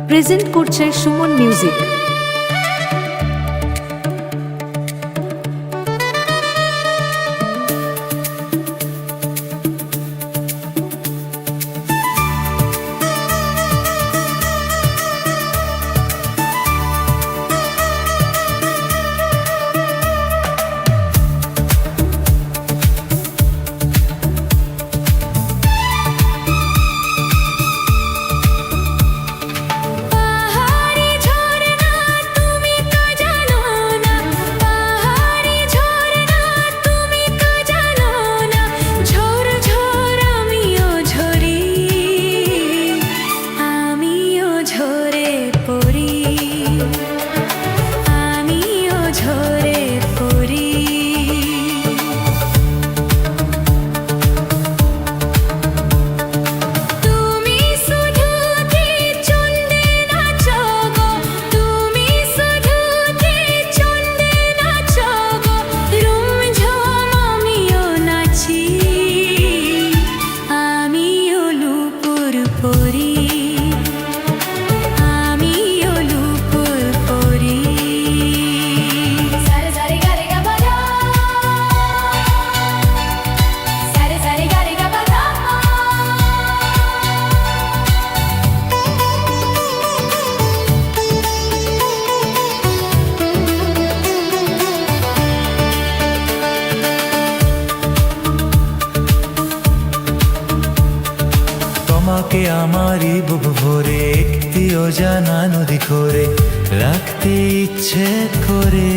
Present করছে Suman music. তোমাকে আমারই বুক ভরে একটি অজানা নদী করে রাখতে ইচ্ছে করে।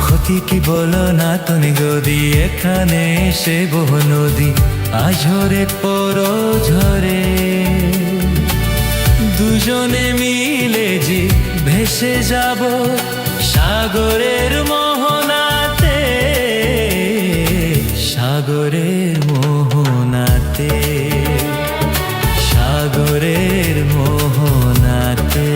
ক্ষতি কি বলো না তুমি যদি এখানে এসে বহু নদী আঝরে পড়ো ঝরে। দুজনে মিলে যে ভেসে যাব সাগরের মোহনাতে, সাগরের মোহনাতে, সাগরের মোহনাতে।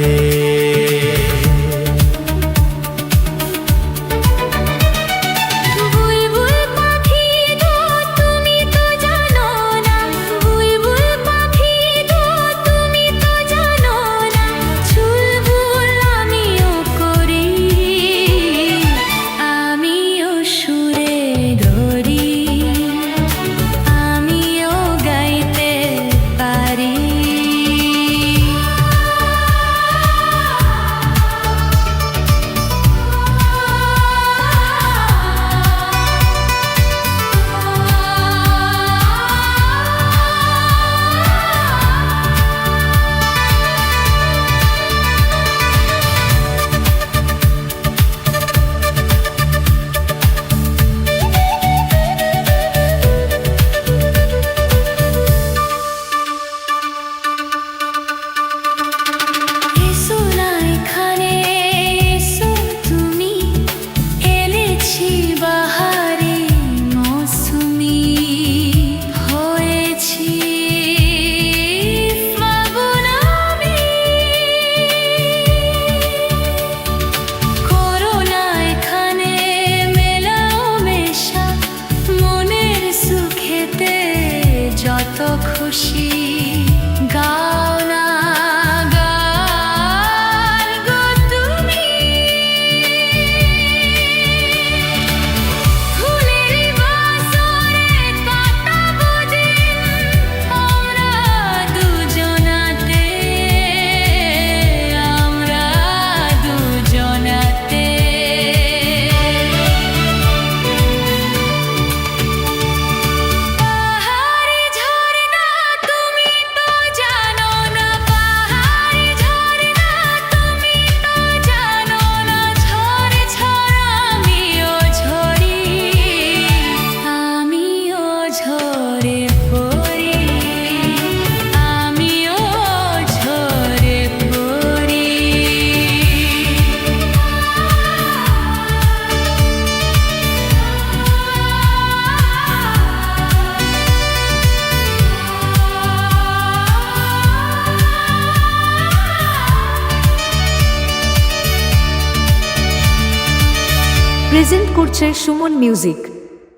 খুশি গাও না গান গো তুমি, ফুলের বাসরে কাটাবো দিন আমরা দুজনাতে, আমরা দুজনাতে। প্রেজেন্ট করছে সুমন মিউজিক।